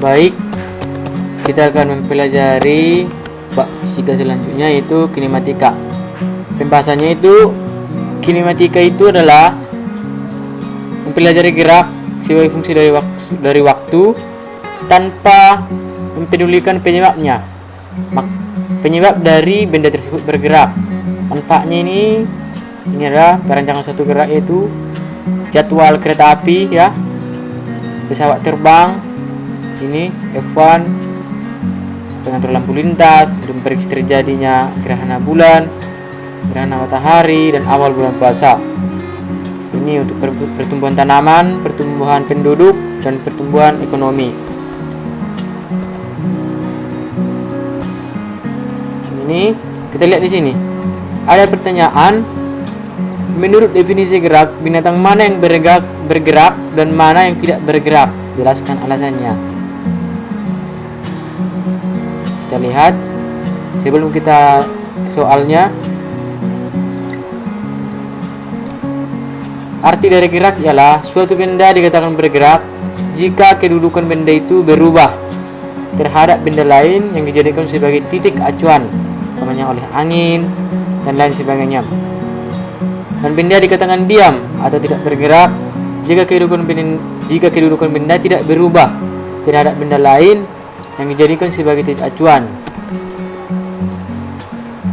Baik, kita akan mempelajari bab fisika selanjutnya, yaitu kinematika. Pembahasannya itu, kinematika itu adalah mempelajari gerak sebagai fungsi dari waktu tanpa mempedulikan penyebabnya. Penyebab dari benda tersebut bergerak. Manfaatnya ini adalah perancangan suatu gerak, yaitu jadwal kereta api, ya, pesawat terbang, ini F1, pengatur lampu lintas untuk memprediksi terjadinya gerhana bulan, gerhana matahari, dan awal bulan puasa. Ini untuk pertumbuhan tanaman, pertumbuhan penduduk, dan pertumbuhan ekonomi. Ini kita lihat di sini. Ada pertanyaan. Menurut definisi gerak, binatang mana yang bergerak dan mana yang tidak bergerak? Jelaskan alasannya. Kita lihat sebelum kita soalnya. Arti dari gerak ialah suatu benda dikatakan bergerak jika kedudukan benda itu berubah terhadap benda lain yang dijadikan sebagai titik acuan, namanya oleh angin dan lain sebagainya. Dan benda dikatakan diam atau tidak bergerak jika kedudukan benda tidak berubah terhadap benda lain yang dijadikan sebagai titik acuan.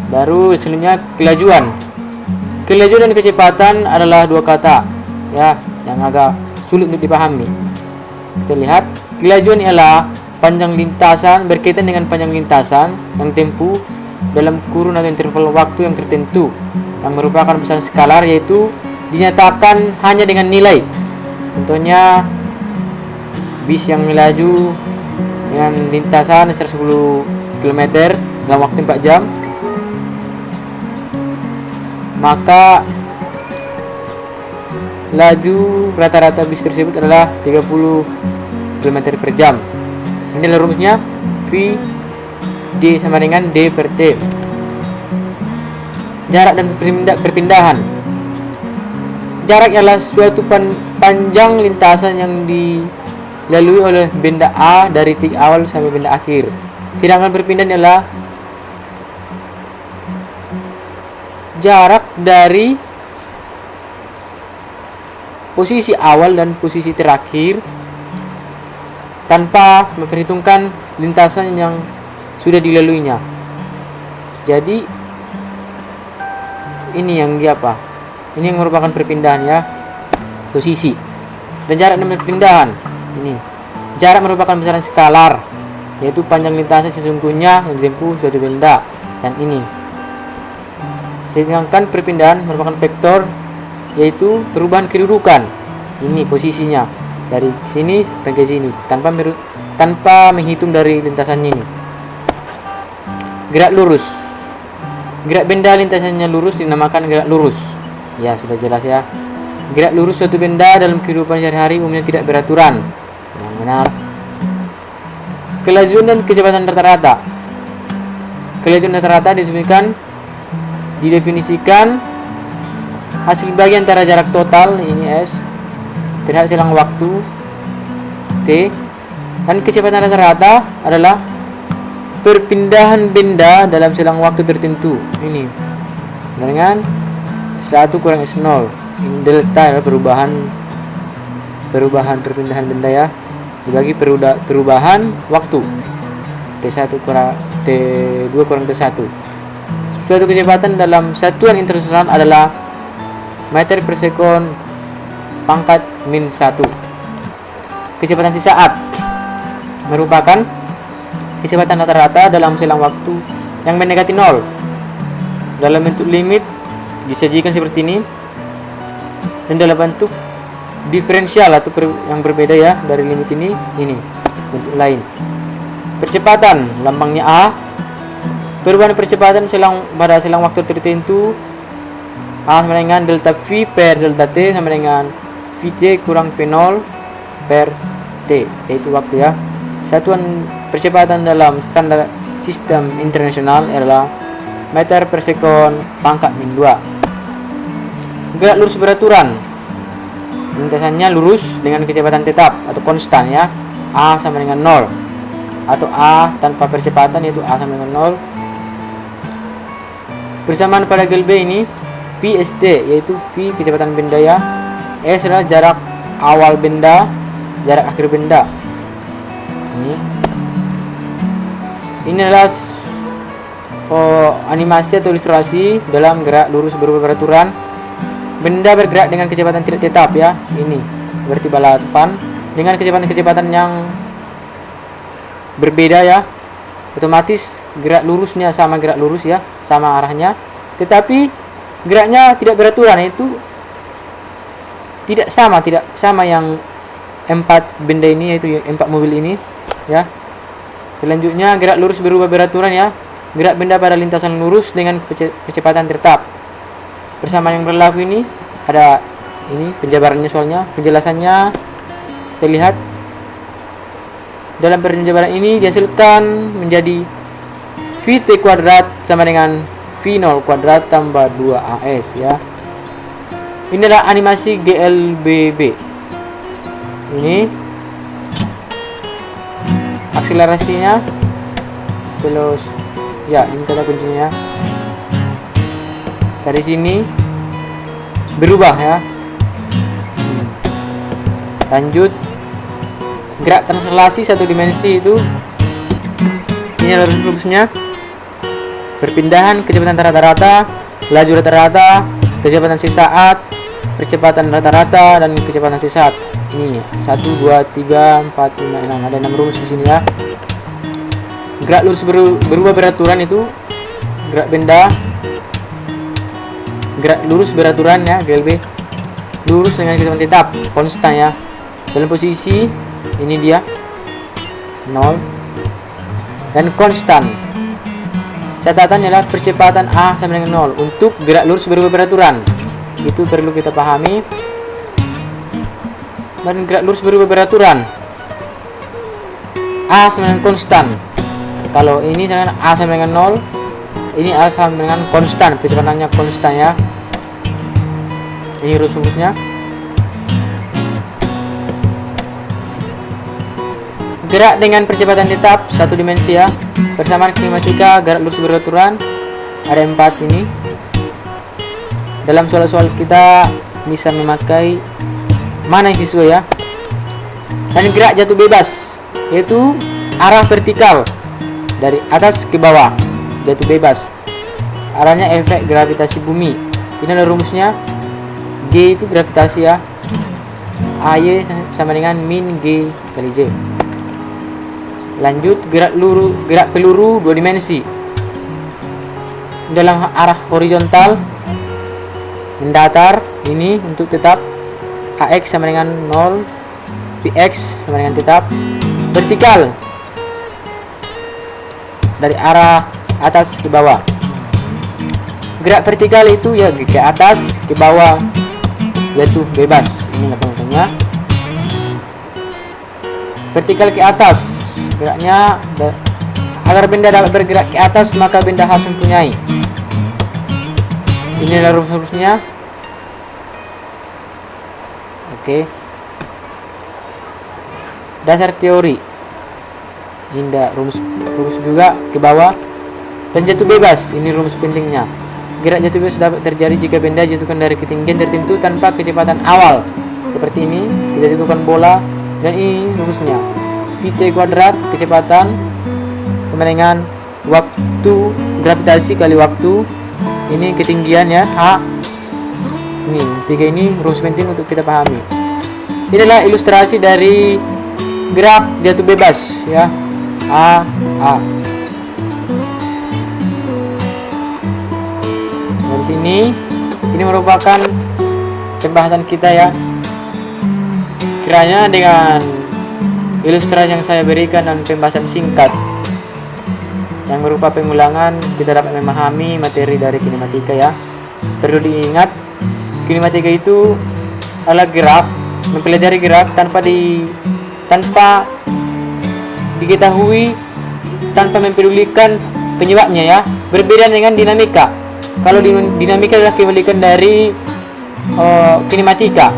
Baru selanjutnya kelajuan. Kelajuan dan kecepatan adalah dua kata, ya, yang agak sulit untuk dipahami. Kita lihat, kelajuan ialah panjang lintasan berkaitan dengan panjang lintasan yang tempuh dalam kurun atau interval waktu yang tertentu, yang merupakan besaran skalar, yaitu dinyatakan hanya dengan nilai. Contohnya bis yang melaju dengan lintasan 110 km dalam waktu 4 jam, maka laju rata-rata bis tersebut adalah 30 km per jam. Ini adalah rumusnya, V D sama dengan D per T. Jarak dan perpindahan. Jarak ialah suatu panjang lintasan yang dilalui oleh benda A dari titik awal sampai benda akhir. Sedangkan perpindahan ialah jarak dari posisi awal dan posisi terakhir tanpa memperhitungkan lintasan yang sudah dilaluinya. Jadi ini yang ini yang merupakan perpindahan, ya, posisi. Dan jarak dan perpindahan, ini jarak merupakan besaran skalar, yaitu panjang lintasan sesungguhnya yang ditempuh suatu benda, dan ini. Sedangkan perpindahan merupakan vektor, yaitu perubahan kedudukan, ini posisinya dari sini sampai ke sini tanpa menghitung dari lintasannya ini. Gerak lurus. Gerak benda lintasannya lurus dinamakan gerak lurus. Ya, sudah jelas, ya. Gerak lurus suatu benda dalam kehidupan sehari-hari umumnya tidak beraturan. Yang benar. Kelajuan dan kecepatan rata-rata. Kelajuan rata-rata didefinisikan hasil bagi antara jarak total, ini S, terhadap selang waktu T, dan kecepatan rata-rata adalah perpindahan benda dalam selang waktu tertentu, ini dengan 1 kurang S0. Ini delta adalah perubahan perpindahan benda, ya, dibagi perubahan waktu T1 kurang T2 kurang T1. Suatu kecepatan dalam satuan internasional adalah meter per sekon pangkat min 1. Kecepatan sesaat merupakan kecepatan rata-rata dalam selang waktu yang mendekati 0 dalam bentuk limit disajikan seperti ini, dan dalam bentuk diferensial atau yang berbeda, ya, dari limit ini bentuk lain. Percepatan lambangnya A. Perubahan percepatan pada selang waktu tertentu A sama dengan delta V per delta T sama dengan Vt kurang V0 per T, yaitu waktu, ya. Satuan percepatan dalam standar sistem internasional adalah meter per sekon pangkat min 2. Gerak lurus beraturan. Lintasannya lurus dengan kecepatan tetap atau konstan, ya. A sama dengan 0, atau A tanpa percepatan yaitu A sama dengan 0. Persamaan pada gel B ini VSD yaitu V kecepatan benda ya, S adalah jarak awal benda, jarak akhir benda. Ini adalah animasi atau ilustrasi dalam gerak lurus berubah beraturan. Benda bergerak dengan kecepatan tidak tetap ya. Ini berarti balapan dengan kecepatan yang berbeda ya. Otomatis gerak lurusnya sama gerak lurus ya, sama arahnya. Tetapi geraknya tidak beraturan, itu tidak sama yang 4 benda ini, yaitu 4 mobil ini ya. Selanjutnya gerak lurus berubah beraturan ya. Gerak benda pada lintasan lurus dengan kecepatan tetap. Persamaan yang berlaku ini ada ini penjabarannya, soalnya penjelasannya terlihat. Dalam penjabaran ini dihasilkan menjadi VT kuadrat sama dengan V0 kuadrat tambah 2AS ya. Ini adalah animasi GLBB. Ini akselerasinya terus ya, ini kata kuncinya. Dari sini berubah ya. Lanjut, gerak translasi satu dimensi itu ini adalah rumusnya. Perpindahan kecepatan rata-rata, laju rata-rata, kecepatan sesaat, percepatan rata-rata, dan kecepatan sesaat. Ini 1, 2, 3, 4, 5, 6. Ada 6 rumus di sini ya. Gerak lurus berubah beraturan itu gerak benda, gerak lurus beraturan ya, GLB. Lurus dengan kecepatan tetap, konstan ya. Dalam posisi ini dia 0 dan konstan. Catatannya adalah percepatan A sama dengan 0 untuk gerak lurus berubah beraturan. Itu perlu kita pahami. Dan gerak lurus berubah beraturan, A sama dengan konstan. Kalau ini sama dengan A sama dengan 0, ini A sama dengan konstan, percepatannya konstan ya. Ini rumusnya. Gerak dengan percepatan tetap satu dimensi ya. Persamaan kinematika gerak lurus beraturan ada 4 ini. Dalam soal-soal kita bisa memakai mana yang sesuai ya. Dan gerak jatuh bebas yaitu arah vertikal dari atas ke bawah, jatuh bebas. Arahnya efek gravitasi bumi. Ini adalah rumusnya. G itu gravitasi ya. AY sama dengan min G kali J. Lanjut, gerak peluru 2 dimensi dalam arah horizontal mendatar ini untuk tetap. AX sama dengan 0, PX sama dengan tetap. Vertikal dari arah atas ke bawah. Gerak vertikal itu ya ke atas ke bawah, jatuh bebas. Ini contohnya. Vertikal ke atas, geraknya agar benda dapat bergerak ke atas maka benda harus mempunyai. Ini adalah rumus-rumusnya. Oke. Dasar teori. Ini rumus juga ke bawah. Dan jatuh bebas, ini rumus pentingnya. Gerak jatuh bebas dapat terjadi jika benda dijatuhkan dari ketinggian tertentu tanpa kecepatan awal. Seperti ini, kita jatuhkan bola, dan ini rumusnya. VT kuadrat kecepatan sama dengan waktu gravitasi kali waktu. Ini ketinggian ya, H. Ini 3 ini rumus penting untuk kita pahami. Ini adalah ilustrasi dari gerak jatuh bebas ya. A. Dari sini ini merupakan pembahasan kita ya. Kiranya dengan ilustrasi yang saya berikan dan pembahasan singkat yang berupa pengulangan, kita dapat memahami materi dari kinematika ya. Perlu diingat, kinematika itu adalah gerak, mempelajari gerak tanpa diketahui, tanpa mempedulikan penyebabnya ya. Berbeda dengan dinamika. Kalau dinamika adalah kebalikan dari kinematika.